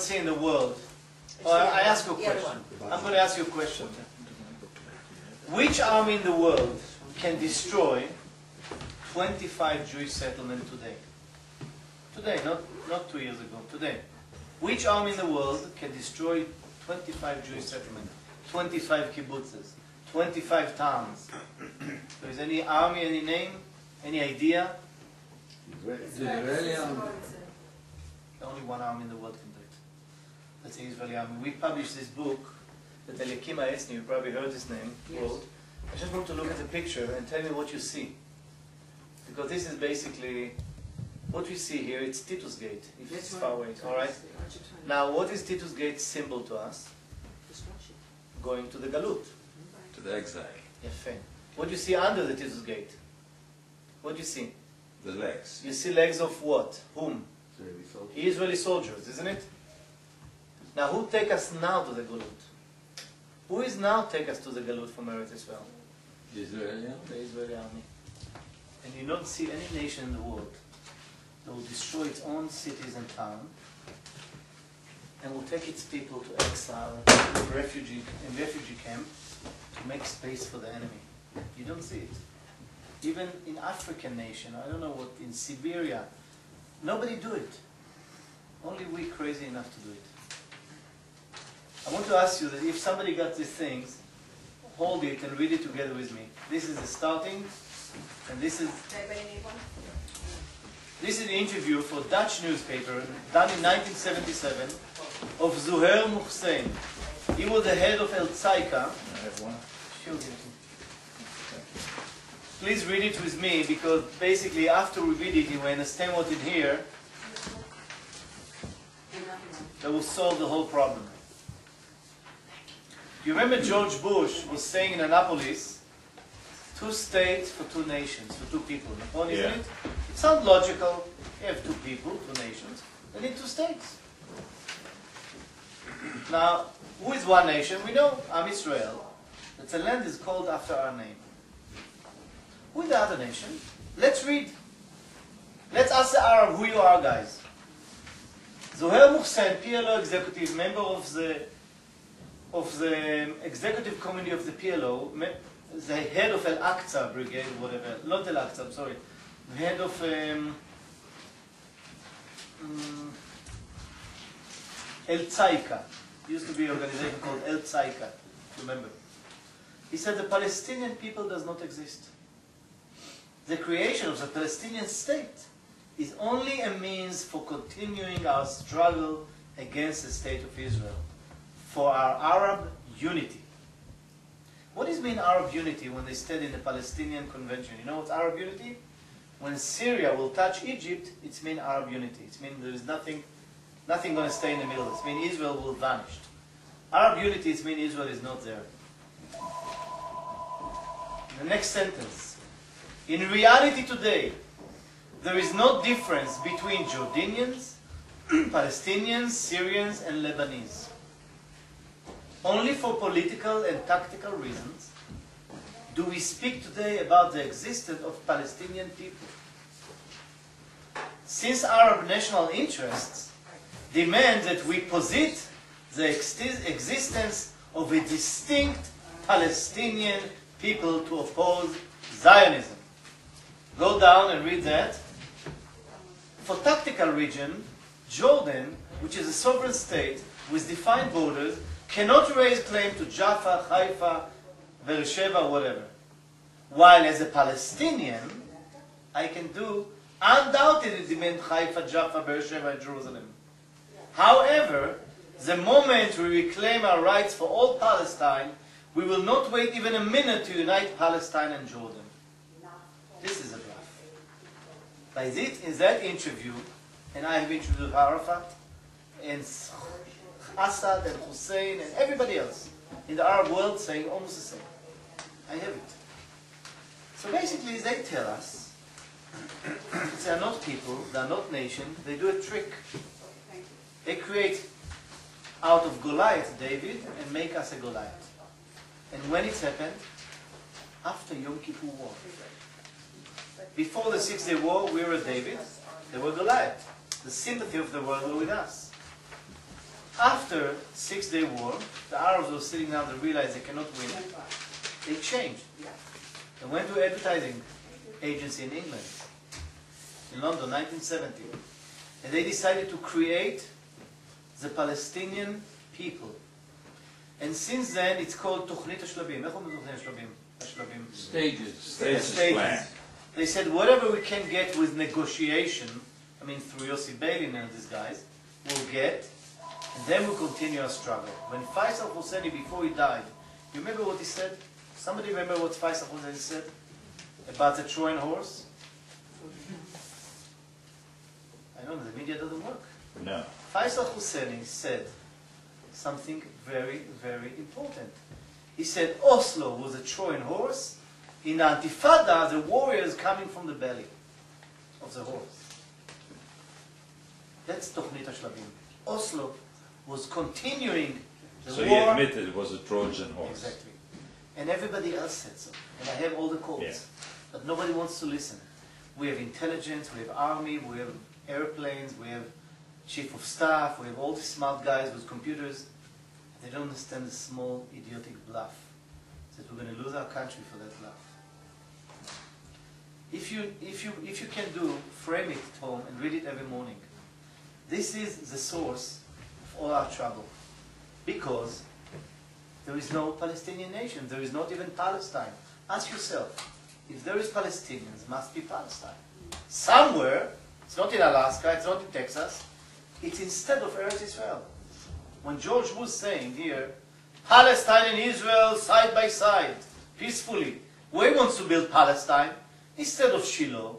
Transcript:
see in the world. I ask you a question. I'm going to ask you a question. Which army in the world can destroy 25 Jewish settlements today? Today, not 2 years ago, today. Which army in the world can destroy 25 Jewish settlements, 25 kibbutzes, 25 towns? There is any army, any name, any idea? Israeli army. Only one army in the world can do it. That's the Israeli army. We published this book that Eliakim Ha'esni, you probably heard his name, wrote. I just want to look at the picture and tell me what you see. Because this is basically what we see here. It's Titus Gate, if it's far away. All right. Now, what is Titus Gate symbol to us? Going to the Galut. To the exile. Yefé. What do you see under the Titus Gate? What do you see? The legs. You see legs of what? Whom? Israeli soldiers, isn't it? Now, who take us now to the Galut? Who is now take us to the Galut from Eretz Israel? The Israeli army. The Israeli army. And you don't see any nation in the world that will destroy its own cities and towns and will take its people to exile, to refugee camp to make space for the enemy. You don't see it. Even in African nation, I don't know what, in Siberia, nobody do it. Only we crazy enough to do it. I want to ask you that if somebody got these things, hold it and read it together with me. This is the starting, and this is... This is an interview for Dutch newspaper done in 1977 of Zuhair Muhsin. He was the head of El Tzaika. I have one. Please read it with me, because basically after we read it, you will understand what in here that will solve the whole problem. You remember George Bush was saying in Annapolis, 2 states for 2 nations, for 2 people. Isn't it? It sounds logical. You have 2 people, 2 nations. They need 2 states. Now, who is one nation? We know Am Israel. That the land is called after our name. Who is the other nation? Let's read. Let's ask the Arab who you are, guys. Zuhair Muhsin, PLO executive, member of the executive committee of the PLO, the head of Al-Aqsa brigade, whatever, not Al-Aqsa, I'm sorry, the head of El Tzaika, used to be an organization called El Tzaika, remember. He said the Palestinian people does not exist. The creation of the Palestinian state is only a means for continuing our struggle against the state of Israel, for our Arab unity. What does it mean Arab unity when they said in the Palestinian Convention? You know what's Arab unity? When Syria will touch Egypt, it's mean Arab unity. It means there is nothing going to stay in the middle. It means Israel will vanish. Arab unity, it means Israel is not there. The next sentence. In reality today, there is no difference between Jordanians, Palestinians, Syrians, and Lebanese. Only for political and tactical reasons do we speak today about the existence of Palestinian people. Since Arab national interests demand that we posit the existence of a distinct Palestinian people to oppose Zionism. Go down and read that. For tactical region, Jordan, which is a sovereign state with defined borders, cannot raise claim to Jaffa, Haifa, Beersheba, whatever. While as a Palestinian, I can do undoubtedly demand Haifa, Jaffa, Beersheba, and Jerusalem. However, the moment we reclaim our rights for all Palestine, we will not wait even a minute to unite Palestine and Jordan. This is a bluff. By this, in that interview, and I have interviewed Arafat, and Assad and Hussein and everybody else in the Arab world saying almost the same. I have it. So basically they tell us they are not people, they are not nation, they do a trick. They create out of Goliath David and make us a Goliath. And when it's happened? After Yom Kippur War. Before the 6-day war, we were David, they were Goliath. The sympathy of the world were with us. After Six-Day War, the Arabs were sitting down, they realized they cannot win. They changed. They went to an advertising agency in England, in London, 1970. And they decided to create the Palestinian people. And since then, it's called תוכנית השלבים. איך אומרים תוכנית השלבים? השלבים. Stages plan. They said whatever we can get with negotiation, I mean through Yossi Beilin and these guys, we'll get, and then we'll continue our struggle. When Faisal Hosseini, before he died, you remember what he said? Somebody remember what Faisal Hosseini said about the Trojan horse? I know, the media doesn't work. No. Faisal Hosseini said something very, very important. He said Oslo was a Trojan horse. In Antifada, the warriors coming from the belly of the horse. That's Tochnit HaShlavim. Oslo was continuing the So war. he admitted it was a Trojan horse. Exactly. And everybody else said so. And I have all the quotes. Yeah. But nobody wants to listen. We have intelligence, we have army, we have airplanes, we have chief of staff, we have all these smart guys with computers. They don't understand the small, idiotic bluff. That we're going to lose our country for that bluff. If you can do, frame it at home and read it every morning. This is the source of all our trouble. Because there is no Palestinian nation. There is not even Palestine. Ask yourself, if there is Palestinians, must be Palestine. Somewhere, it's not in Alaska, it's not in Texas, it's instead of Eretz Israel. When George was saying here, Palestine and Israel side by side, peacefully, where he wants to build Palestine? Instead of Shiloh,